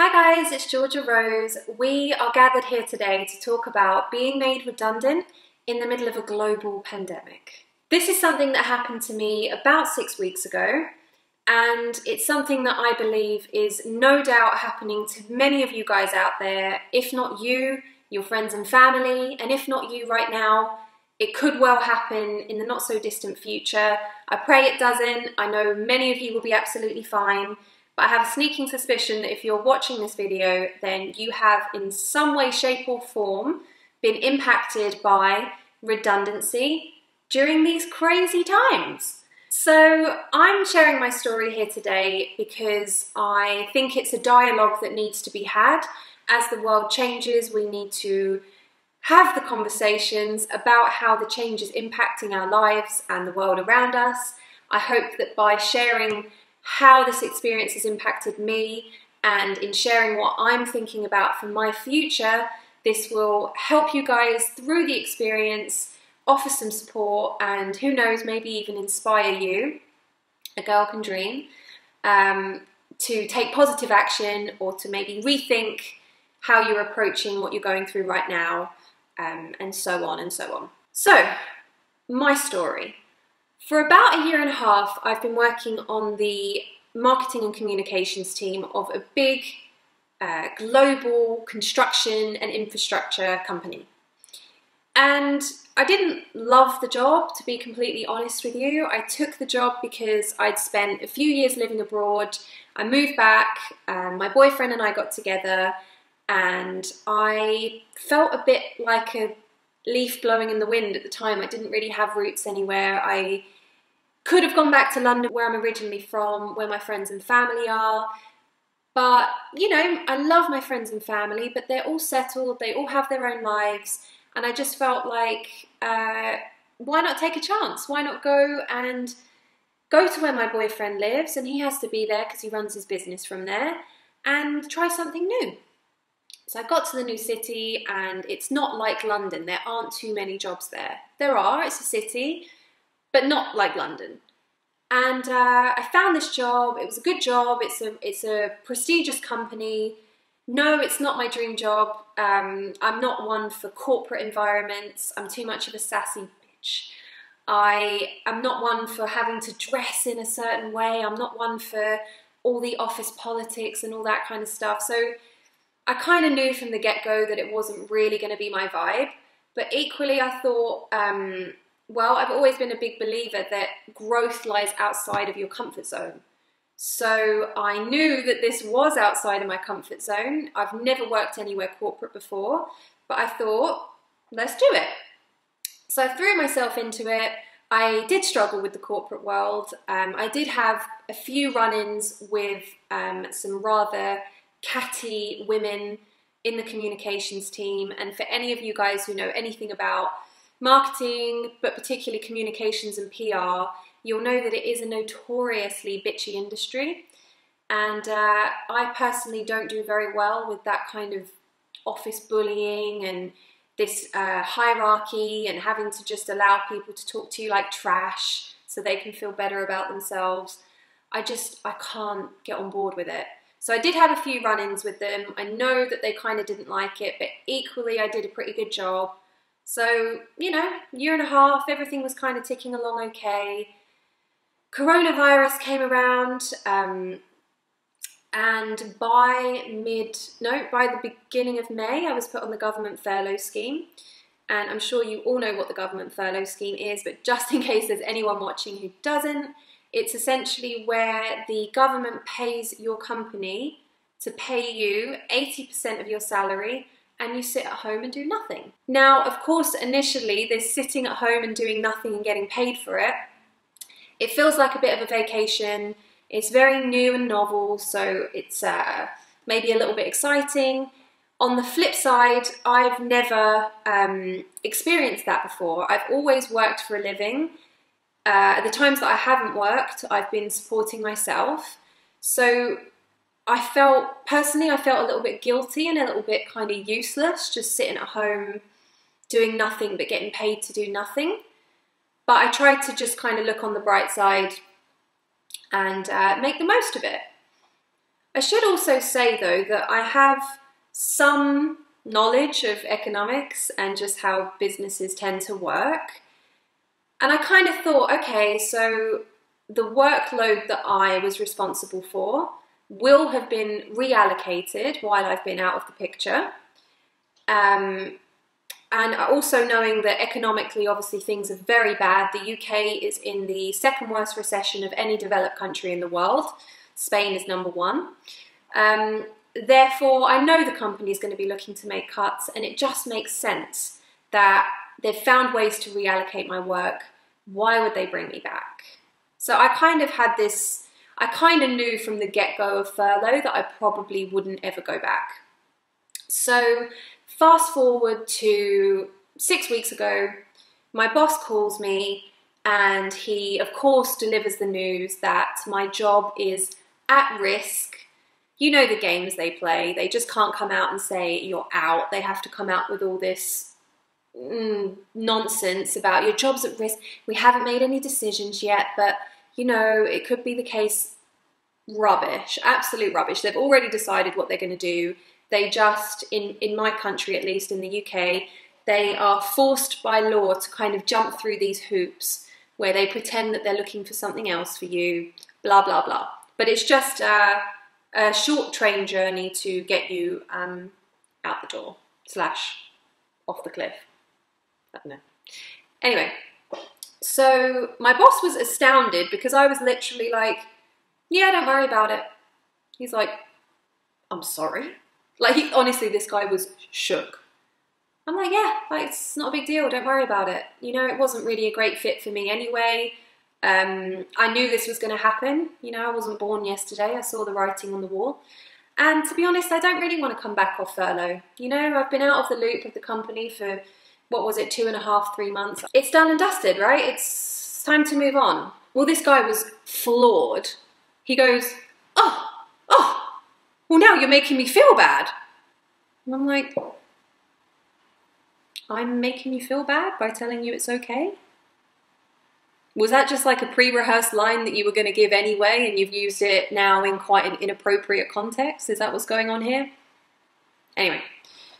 Hi guys, it's Georgia Rose. We are gathered here today to talk about being made redundant in the middle of a global pandemic. This is something that happened to me about 6 weeks ago, and it's something that I believe is no doubt happening to many of you guys out there. If not you, your friends and family, and if not you right now, it could well happen in the not so distant future. I pray it doesn't. I know many of you will be absolutely fine. But I have a sneaking suspicion that if you're watching this video, then you have in some way, shape or form been impacted by redundancy during these crazy times. So I'm sharing my story here today because I think it's a dialogue that needs to be had. As the world changes, we need to have the conversations about how the change is impacting our lives and the world around us. I hope that by sharing how this experience has impacted me and in sharing what I'm thinking about for my future, this will help you guys through the experience, offer some support, and who knows, maybe even inspire you, a girl can dream, to take positive action or to maybe rethink how you're approaching what you're going through right now, and so on and so on. So, my story. For about a year and a half, I've been working on the marketing and communications team of a big global construction and infrastructure company. And I didn't love the job, to be completely honest with you. I took the job because I'd spent a few years living abroad. I moved back, my boyfriend and I got together, and I felt a bit like a leaf blowing in the wind at the time. I didn't really have roots anywhere. I could have gone back to London, where I'm originally from, where my friends and family are. But, you know, I love my friends and family, but they're all settled, they all have their own lives. And I just felt like, why not take a chance? Why not go to where my boyfriend lives, and he has to be there because he runs his business from there, and try something new. So I got to the new city, and it's not like London. There aren't too many jobs there. There are, it's a city, but not like London. And I found this job. It was a good job. It's a prestigious company. No, it's not my dream job. I'm not one for corporate environments. I'm too much of a sassy bitch. I am not one for having to dress in a certain way. I'm not one for all the office politics and all that kind of stuff. So I kind of knew from the get-go that it wasn't really going to be my vibe. But equally, I thought, well, I've always been a big believer that growth lies outside of your comfort zone. So I knew that this was outside of my comfort zone. I've never worked anywhere corporate before, but I thought, let's do it. So I threw myself into it. I did struggle with the corporate world. I did have a few run-ins with some rather catty women in the communications team. And for any of you guys who know anything about marketing, but particularly communications and PR, you'll know that it is a notoriously bitchy industry. And I personally don't do very well with that kind of office bullying and this hierarchy and having to just allow people to talk to you like trash so they can feel better about themselves. I can't get on board with it. So I did have a few run-ins with them. I know that they kind of didn't like it, but equally I did a pretty good job. So, you know, year and a half, everything was kind of ticking along okay. Coronavirus came around, and by the beginning of May, I was put on the government furlough scheme. And I'm sure you all know what the government furlough scheme is, but just in case there's anyone watching who doesn't, it's essentially where the government pays your company to pay you 80% of your salary, and you sit at home and do nothing. Now, of course, initially, this sitting at home and doing nothing and getting paid for it, it feels like a bit of a vacation. It's very new and novel, so it's maybe a little bit exciting. On the flip side, I've never experienced that before. I've always worked for a living. At the times that I haven't worked, I've been supporting myself. So personally, I felt a little bit guilty and a little bit kind of useless, just sitting at home doing nothing but getting paid to do nothing. But I tried to just kind of look on the bright side and make the most of it. I should also say though that I have some knowledge of economics and just how businesses tend to work. And I kind of thought, okay, so the workload that I was responsible for will have been reallocated while I've been out of the picture. And also knowing that economically, obviously, things are very bad. The UK is in the second worst recession of any developed country in the world. Spain is #1. Therefore, I know the company is going to be looking to make cuts, and it just makes sense that they've found ways to reallocate my work. Why would they bring me back? So I kind of had this, I kind of knew from the get-go of furlough that I probably wouldn't ever go back. So fast forward to 6 weeks ago, my boss calls me and he, of course, delivers the news that my job is at risk. You know the games they play. They just can't come out and say you're out. They have to come out with all this nonsense about your job's at risk. We haven't made any decisions yet, but you know, it could be the case. Rubbish, absolute rubbish. They've already decided what they're going to do. They just, in my country at least, in the UK, they are forced by law to kind of jump through these hoops where they pretend that they're looking for something else for you, blah, blah, blah. But it's just a short train journey to get you out the door, / off the cliff. I don't know. Anyway, so my boss was astounded because I was literally like, yeah, don't worry about it. He's like, I'm sorry. Like, honestly, this guy was shook. I'm like, yeah, like, it's not a big deal. Don't worry about it. You know, it wasn't really a great fit for me anyway. I knew this was going to happen. You know, I wasn't born yesterday. I saw the writing on the wall. And to be honest, I don't really want to come back off furlough. You know, I've been out of the loop of the company for, what was it, 2.5, 3 months. It's done and dusted, right? It's time to move on. Well, this guy was floored. He goes, oh, well, now you're making me feel bad. And I'm like, I'm making you feel bad by telling you it's okay? Was that just like a pre-rehearsed line that you were going to give anyway and you've used it now in quite an inappropriate context? Is that what's going on here? Anyway,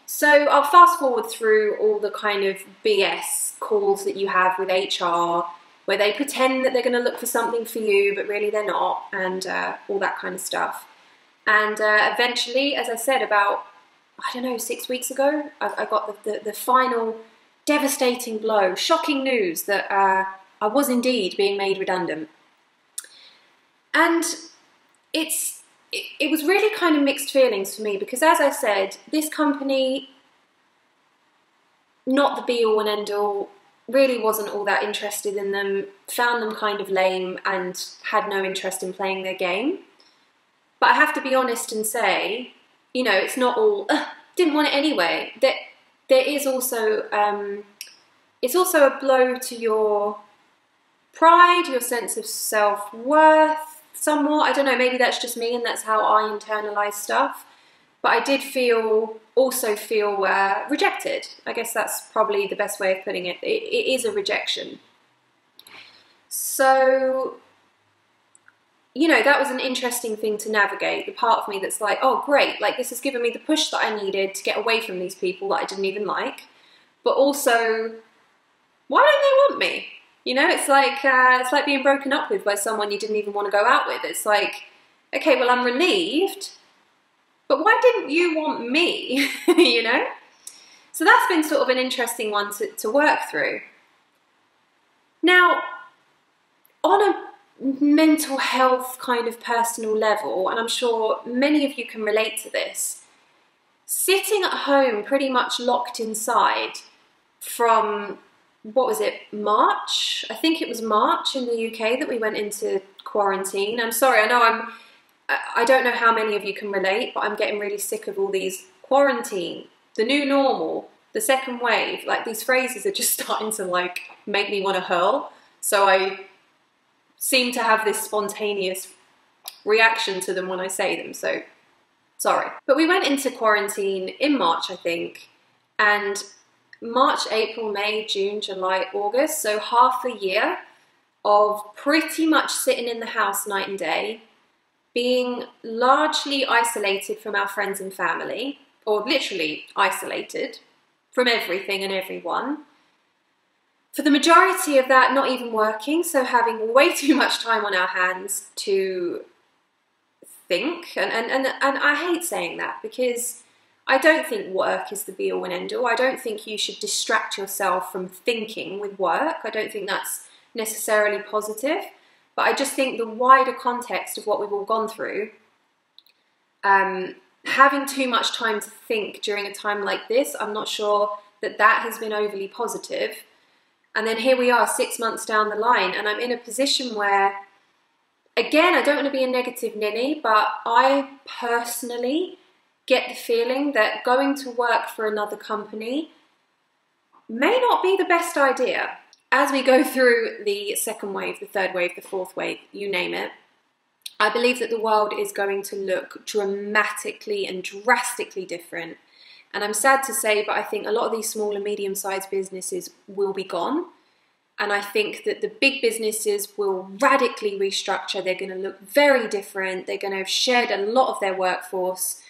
so I'll fast forward through all the kind of BS calls that you have with HR where they pretend that they're going to look for something for you, but really they're not, and all that kind of stuff. And eventually, as I said, about, I don't know, 6 weeks ago, I got the final devastating blow, shocking news that I was indeed being made redundant. And it was really kind of mixed feelings for me because, as I said, this company, not the be-all and end-all, really wasn't all that interested in them, found them kind of lame and had no interest in playing their game. But I have to be honest and say, you know, it's not all, didn't want it anyway. There is also, it's also a blow to your pride, your sense of self-worth, somewhat. I don't know, maybe that's just me and that's how I internalise stuff. But I did also feel rejected. I guess that's probably the best way of putting it. It is a rejection. So, you know, that was an interesting thing to navigate. The part of me that's like, oh, great, like this has given me the push that I needed to get away from these people that I didn't even like. But also, why don't they want me? You know, it's like being broken up with by someone you didn't even want to go out with. It's like, okay, well, I'm relieved, but why didn't you want me? You know? So that's been sort of an interesting one to work through. Now, on a mental health kind of personal level, and I'm sure many of you can relate to this, sitting at home pretty much locked inside from, what was it, March? I think it was March in the UK that we went into quarantine. I'm sorry, I know I don't know how many of you can relate, but I'm getting really sick of all these quarantine, the new normal, the second wave. Like, these phrases are just starting to like make me want to hurl. So I seem to have this spontaneous reaction to them when I say them, so sorry. But we went into quarantine in March, I think, and March, April, May, June, July, August, so half a year of pretty much sitting in the house night and day, being largely isolated from our friends and family, or literally isolated from everything and everyone. For the majority of that, not even working, so having way too much time on our hands to think. And I hate saying that, because I don't think work is the be-all and end-all. I don't think you should distract yourself from thinking with work. I don't think that's necessarily positive. But I just think the wider context of what we've all gone through, having too much time to think during a time like this, I'm not sure that that has been overly positive. And then here we are 6 months down the line, and I'm in a position where, again, I don't want to be a negative ninny, but I personally get the feeling that going to work for another company may not be the best idea. As we go through the second wave, the third wave, the fourth wave, you name it, I believe that the world is going to look dramatically and drastically different. And I'm sad to say, but I think a lot of these small and medium-sized businesses will be gone. And I think that the big businesses will radically restructure. They're going to look very different. They're going to have shed a lot of their workforce.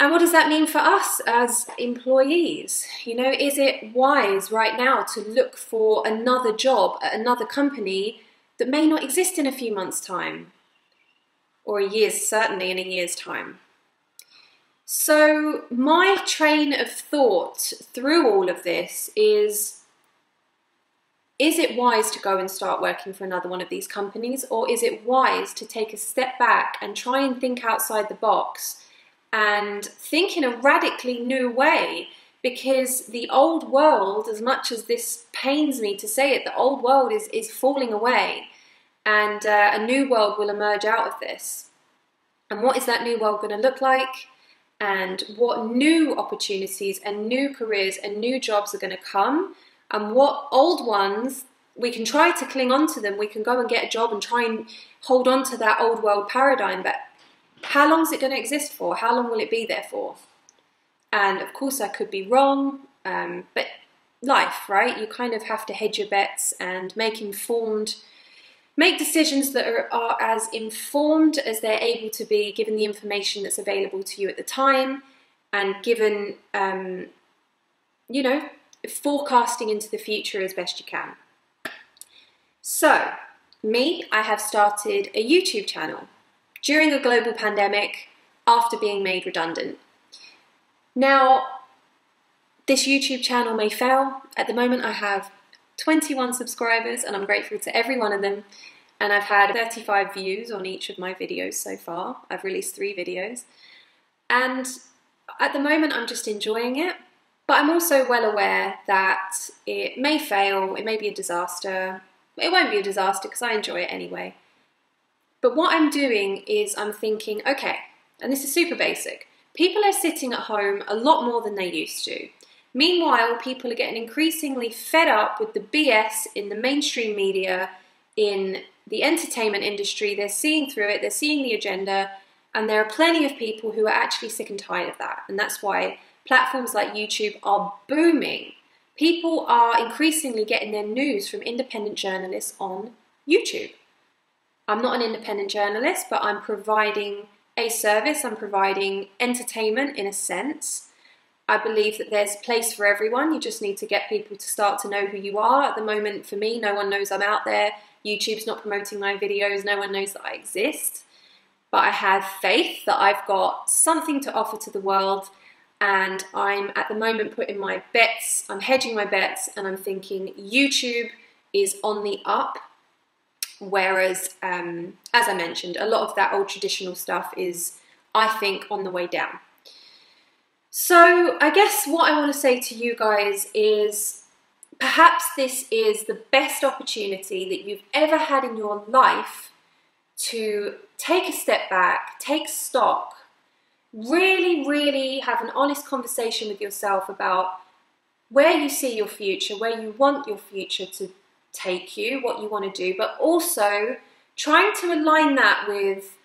And what does that mean for us as employees? You know, is it wise right now to look for another job at another company that may not exist in a few months' time? Or a year's, certainly in a year's time. So my train of thought through all of this is it wise to go and start working for another one of these companies, or is it wise to take a step back and try and think outside the box and think in a radically new way? Because the old world, as much as this pains me to say it, the old world is falling away, and a new world will emerge out of this. And what is that new world going to look like? And what new opportunities and new careers and new jobs are going to come? And what old ones, we can try to cling on to them, we can go and get a job and try and hold on to that old world paradigm, but how long is it going to exist for? How long will it be there for? And of course I could be wrong, but life, right? You kind of have to hedge your bets and make decisions that are as informed as they're able to be, given the information that's available to you at the time, and given, you know, forecasting into the future as best you can. So, me, I have started a YouTube channel during a global pandemic after being made redundant. Now, this YouTube channel may fail. At the moment, I have 21 subscribers, and I'm grateful to every one of them. And I've had 35 views on each of my videos so far. I've released 3 videos. And at the moment, I'm just enjoying it. But I'm also well aware that it may fail, it may be a disaster. It won't be a disaster because I enjoy it anyway. But what I'm doing is I'm thinking, okay, and this is super basic. People are sitting at home a lot more than they used to. Meanwhile, people are getting increasingly fed up with the BS in the mainstream media, in the entertainment industry. They're seeing through it, they're seeing the agenda, and there are plenty of people who are actually sick and tired of that. And that's why platforms like YouTube are booming. People are increasingly getting their news from independent journalists on YouTube. I'm not an independent journalist, but I'm providing a service, I'm providing entertainment in a sense. I believe that there's a place for everyone. You just need to get people to start to know who you are. At the moment, for me, no one knows I'm out there. YouTube's not promoting my videos. No one knows that I exist. But I have faith that I've got something to offer to the world. And I'm at the moment putting my bets, I'm hedging my bets, and I'm thinking YouTube is on the up. Whereas, as I mentioned, a lot of that old traditional stuff is, I think, on the way down. So I guess what I want to say to you guys is perhaps this is the best opportunity that you've ever had in your life to take a step back, take stock, really, really have an honest conversation with yourself about where you see your future, where you want your future to take you, what you want to do, but also trying to align that with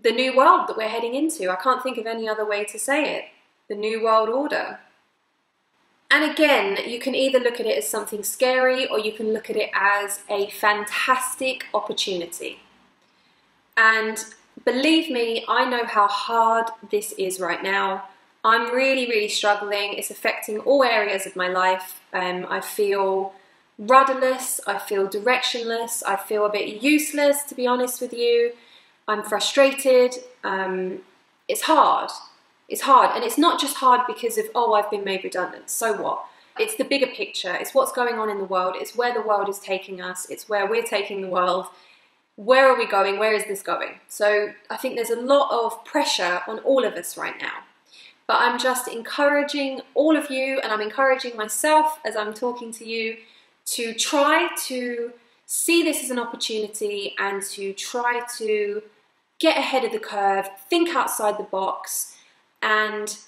the new world that we're heading into. I can't think of any other way to say it. The new world order. And again, you can either look at it as something scary or you can look at it as a fantastic opportunity. And believe me, I know how hard this is right now. I'm really struggling. It's affecting all areas of my life. I feel rudderless, I feel directionless, I feel a bit useless, to be honest with you. I'm frustrated. It's hard. It's hard, and it's not just hard because of, oh, I've been made redundant, so what? It's the bigger picture, it's what's going on in the world, it's where the world is taking us, it's where we're taking the world. Where are we going? Where is this going? So I think there's a lot of pressure on all of us right now. But I'm just encouraging all of you, and I'm encouraging myself as I'm talking to you, to try to see this as an opportunity and to try to get ahead of the curve, think outside the box, and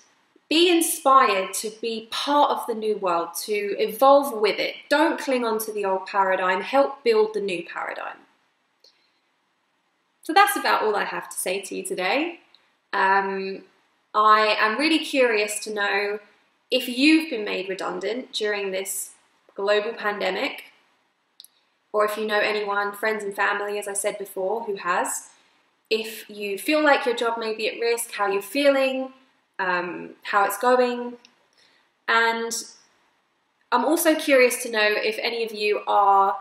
be inspired to be part of the new world, to evolve with it. Don't cling on to the old paradigm, help build the new paradigm. So that's about all I have to say to you today. I am really curious to know if you've been made redundant during this global pandemic, or if you know anyone, friends and family, as I said before, who has. If you feel like your job may be at risk, how you're feeling, how it's going. And I'm also curious to know if any of you are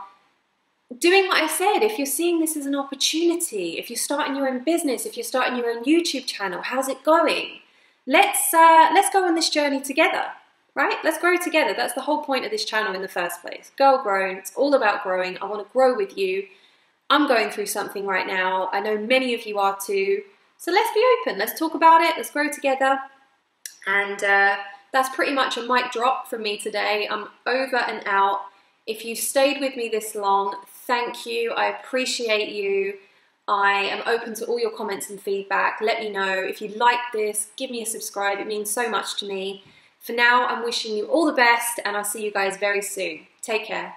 doing what I said, if you're seeing this as an opportunity, if you're starting your own business, if you're starting your own YouTube channel, how's it going? Let's go on this journey together, right? Let's grow together. That's the whole point of this channel in the first place. Girl Grown, it's all about growing. I want to grow with you. I'm going through something right now. I know many of you are too. So let's be open. Let's talk about it. Let's grow together. And that's pretty much a mic drop from me today. I'm over and out. If you've stayed with me this long, thank you. I appreciate you. I am open to all your comments and feedback. Let me know. If you like this, give me a subscribe. It means so much to me. For now, I'm wishing you all the best, and I'll see you guys very soon. Take care.